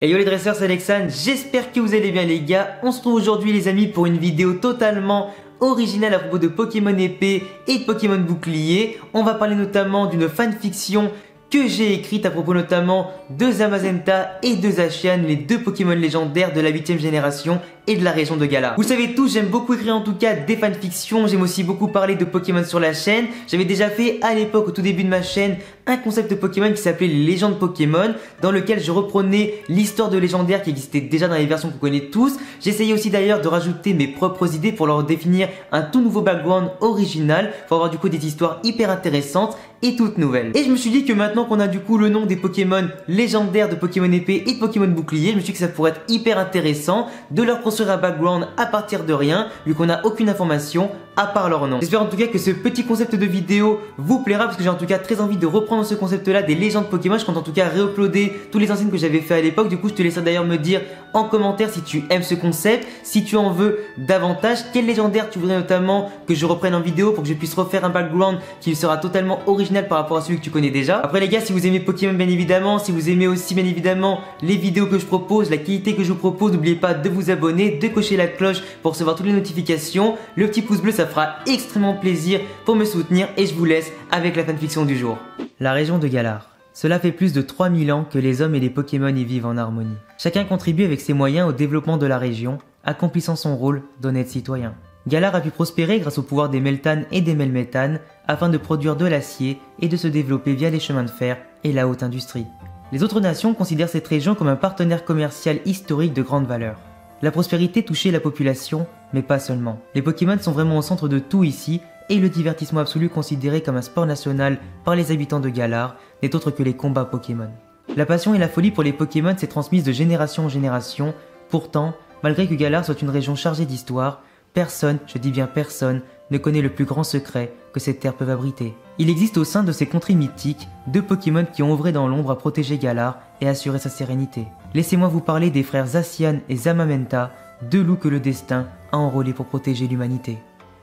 Hey yo les dresseurs, c'est Alexandre, j'espère que vous allez bien les gars. On se retrouve aujourd'hui les amis pour une vidéo totalement originale à propos de Pokémon épée et de Pokémon bouclier. On va parler notamment d'une fanfiction que j'ai écrite à propos notamment de Zamazenta et de Zacian, les deux Pokémon légendaires de la 8ème génération et de la région de Galar. Vous savez tous, j'aime beaucoup écrire en tout cas des fanfictions, j'aime aussi beaucoup parler de Pokémon sur la chaîne. J'avais déjà fait à l'époque, au tout début de ma chaîne, un concept de Pokémon qui s'appelait les légendes Pokémon, dans lequel je reprenais l'histoire de légendaires qui existait déjà dans les versions qu'on connaît tous. J'essayais aussi d'ailleurs de rajouter mes propres idées pour leur définir un tout nouveau background original, pour avoir du coup des histoires hyper intéressantes et toutes nouvelles. Et je me suis dit que maintenant qu'on a du coup le nom des Pokémon légendaires de Pokémon épée et de Pokémon bouclier, je me suis dit que ça pourrait être hyper intéressant de leur construire un background à partir de rien, vu qu'on n'a aucune information à part leur nom. J'espère en tout cas que ce petit concept de vidéo vous plaira, parce que j'ai en tout cas très envie de reprendre ce concept là des légendes Pokémon. Je compte en tout cas réuploader tous les anciennes que j'avais fait à l'époque. Du coup je te laisserai d'ailleurs me dire en commentaire si tu aimes ce concept, si tu en veux davantage, quel légendaire tu voudrais notamment que je reprenne en vidéo pour que je puisse refaire un background qui sera totalement original par rapport à celui que tu connais déjà. Après les gars, si vous aimez Pokémon bien évidemment, si vous aimez aussi bien évidemment les vidéos que je propose, la qualité que je vous propose, n'oubliez pas de vous abonner, de cocher la cloche pour recevoir toutes les notifications. Le petit pouce bleu, ça fera extrêmement plaisir pour me soutenir, et je vous laisse avec la fanfiction du jour. La région de Galar. Cela fait plus de 3000 ans que les hommes et les Pokémon y vivent en harmonie. Chacun contribue avec ses moyens au développement de la région, accomplissant son rôle d'honnête citoyen. Galar a pu prospérer grâce au pouvoir des Meltan et des Melmetan afin de produire de l'acier et de se développer via les chemins de fer et la haute industrie. Les autres nations considèrent cette région comme un partenaire commercial historique de grande valeur. La prospérité touchait la population, mais pas seulement. Les Pokémon sont vraiment au centre de tout ici, et le divertissement absolu considéré comme un sport national par les habitants de Galar n'est autre que les combats Pokémon. La passion et la folie pour les Pokémon s'est transmise de génération en génération. Pourtant, malgré que Galar soit une région chargée d'histoire, personne, je dis bien personne, ne connaît le plus grand secret que cette terre peut abriter. Il existe au sein de ces contrées mythiques deux Pokémon qui ont œuvré dans l'ombre à protéger Galar et assurer sa sérénité. Laissez-moi vous parler des frères Zacian et Zamazenta, deux loups que le destin a enrôlés pour protéger l'humanité.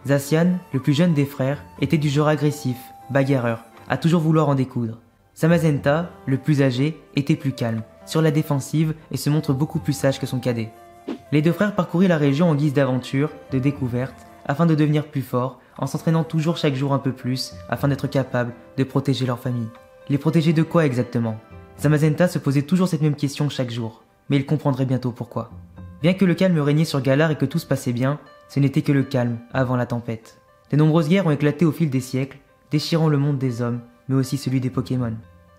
Zacian, le plus jeune des frères, était du genre agressif, bagarreur, à toujours vouloir en découdre. Zamazenta, le plus âgé, était plus calme, sur la défensive et se montre beaucoup plus sage que son cadet. Les deux frères parcoururent la région en guise d'aventure, de découverte, afin de devenir plus forts, en s'entraînant toujours chaque jour un peu plus, afin d'être capables de protéger leur famille. Les protéger de quoi exactement? Zamazenta se posait toujours cette même question chaque jour, mais il comprendrait bientôt pourquoi. Bien que le calme régnait sur Galar et que tout se passait bien, ce n'était que le calme avant la tempête. De nombreuses guerres ont éclaté au fil des siècles, déchirant le monde des hommes, mais aussi celui des Pokémon.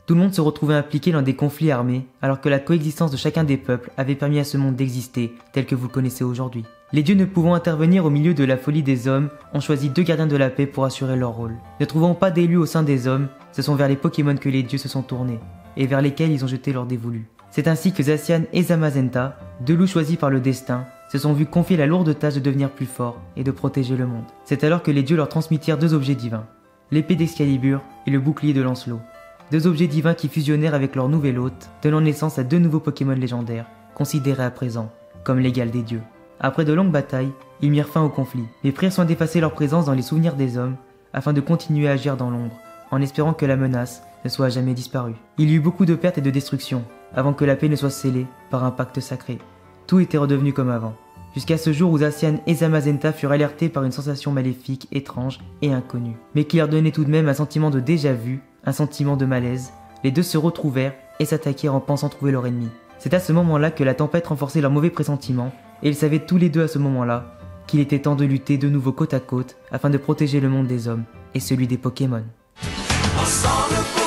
Tout le monde se retrouvait impliqué dans des conflits armés, alors que la coexistence de chacun des peuples avait permis à ce monde d'exister tel que vous le connaissez aujourd'hui. Les dieux ne pouvant intervenir au milieu de la folie des hommes, ont choisi deux gardiens de la paix pour assurer leur rôle. Ne trouvant pas d'élus au sein des hommes, ce sont vers les Pokémon que les dieux se sont tournés, et vers lesquels ils ont jeté leur dévolu. C'est ainsi que Zacian et Zamazenta, deux loups choisis par le destin, se sont vus confier la lourde tâche de devenir plus forts et de protéger le monde. C'est alors que les dieux leur transmittirent deux objets divins, l'épée d'Excalibur et le bouclier de Lancelot. Deux objets divins qui fusionnèrent avec leur nouvel hôte, donnant naissance à deux nouveaux Pokémon légendaires, considérés à présent comme l'égal des dieux. Après de longues batailles, ils mirent fin au conflit, mais prirent soin d'effacer leur présence dans les souvenirs des hommes, afin de continuer à agir dans l'ombre, en espérant que la menace ne soit jamais disparue. Il y eut beaucoup de pertes et de destruction, avant que la paix ne soit scellée par un pacte sacré. Tout était redevenu comme avant, jusqu'à ce jour où Zacian et Zamazenta furent alertés par une sensation maléfique, étrange et inconnue, mais qui leur donnait tout de même un sentiment de déjà-vu, un sentiment de malaise. Les deux se retrouvèrent et s'attaquèrent en pensant trouver leur ennemi. C'est à ce moment-là que la tempête renforçait leur mauvais pressentiment, et ils savaient tous les deux à ce moment-là qu'il était temps de lutter de nouveau côte à côte afin de protéger le monde des hommes et celui des Pokémon. Ensemble